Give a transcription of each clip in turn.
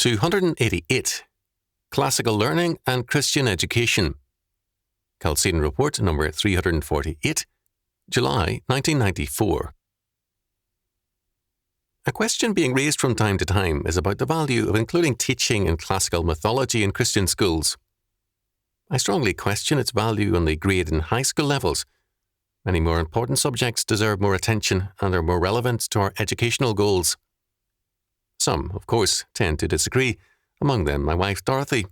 288. Classical Learning and Christian Education. Chalcedon Report number 348, July 1994. A question being raised from time to time is about the value of including teaching in classical mythology in Christian schools. I strongly question its value on the grade and high school levels. Many more important subjects deserve more attention and are more relevant to our educational goals. Some, of course, tend to disagree, among them my wife Dorothy.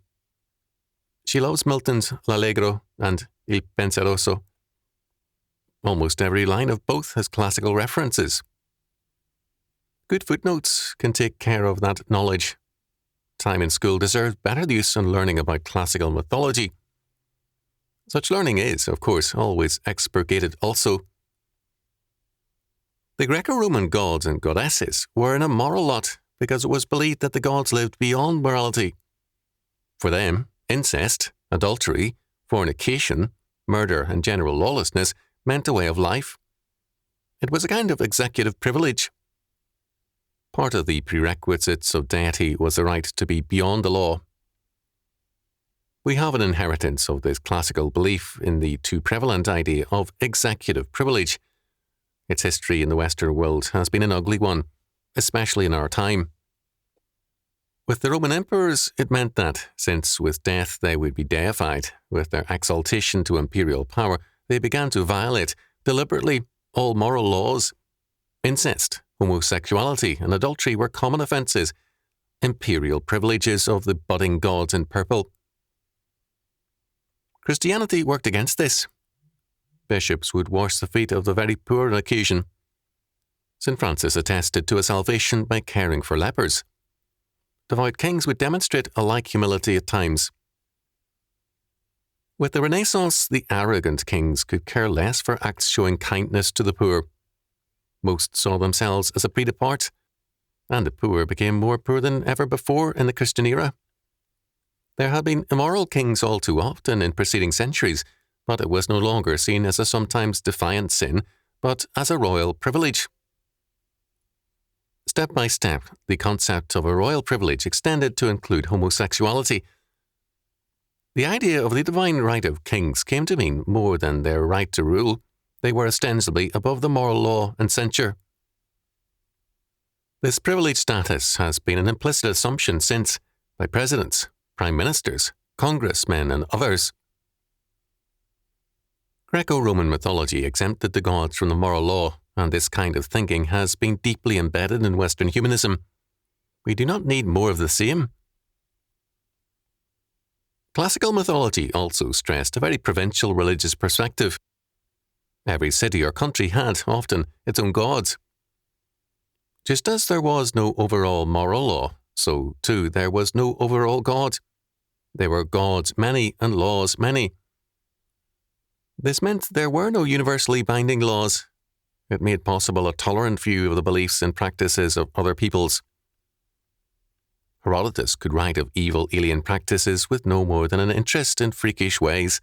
She loves Milton's L'Allegro and Il Penseroso. Almost every line of both has classical references. Good footnotes can take care of that knowledge. Time in school deserves better use on learning about classical mythology. Such learning is, of course, always expurgated also. The Greco-Roman gods and goddesses were in a moral lot because it was believed that the gods lived beyond morality. For them, incest, adultery, fornication, murder and general lawlessness meant a way of life. It was a kind of executive privilege. Part of the prerequisites of deity was the right to be beyond the law. We have an inheritance of this classical belief in the too prevalent idea of executive privilege. Its history in the Western world has been an ugly one, especially in our time. With the Roman emperors, it meant that, since with death they would be deified, with their exaltation to imperial power, they began to violate, deliberately, all moral laws. Incest, homosexuality, and adultery were common offences, imperial privileges of the budding gods in purple. Christianity worked against this. Bishops would wash the feet of the very poor on occasion. St. Francis attested to a salvation by caring for lepers. Devout kings would demonstrate a like humility at times. With the Renaissance, the arrogant kings could care less for acts showing kindness to the poor. Most saw themselves as a breed apart, and the poor became more poor than ever before in the Christian era. There had been immoral kings all too often in preceding centuries, but it was no longer seen as a sometimes defiant sin, but as a royal privilege. Step by step, the concept of a royal privilege extended to include homosexuality. The idea of the divine right of kings came to mean more than their right to rule. They were ostensibly above the moral law and censure. This privileged status has been an implicit assumption since, by presidents, prime ministers, congressmen, and others. Greco-Roman mythology exempted the gods from the moral law, and this kind of thinking has been deeply embedded in Western humanism. We do not need more of the same. Classical mythology also stressed a very provincial religious perspective. Every city or country had, often, its own gods. Just as there was no overall moral law, so, too, there was no overall God. There were gods many and laws many. This meant there were no universally binding laws. It made possible a tolerant view of the beliefs and practices of other peoples. Herodotus could write of evil alien practices with no more than an interest in freakish ways.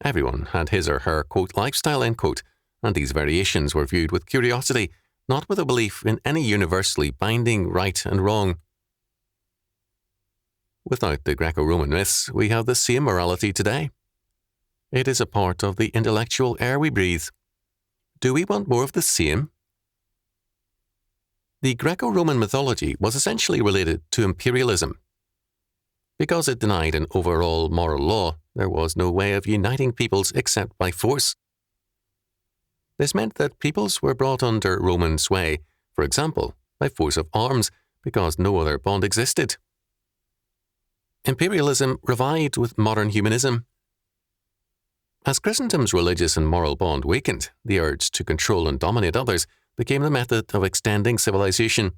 Everyone had his or her, quote, lifestyle, end quote, and these variations were viewed with curiosity, not with a belief in any universally binding right and wrong. Without the Greco-Roman myths, we have the same morality today. It is a part of the intellectual air we breathe. Do we want more of the same? The Greco-Roman mythology was essentially related to imperialism. Because it denied an overall moral law, there was no way of uniting peoples except by force. This meant that peoples were brought under Roman sway, for example, by force of arms, because no other bond existed. Imperialism revived with modern humanism. As Christendom's religious and moral bond weakened, the urge to control and dominate others became the method of extending civilization.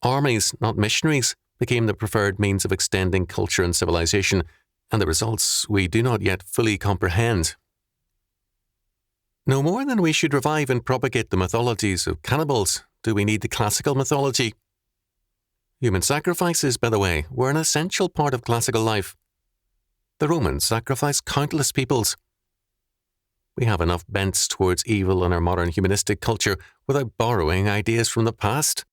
Armies, not missionaries, became the preferred means of extending culture and civilization, and the results we do not yet fully comprehend. No more than we should revive and propagate the mythologies of cannibals, do we need the classical mythology. Human sacrifices, by the way, were an essential part of classical life. The Romans sacrificed countless peoples. We have enough bents towards evil in our modern humanistic culture without borrowing ideas from the past.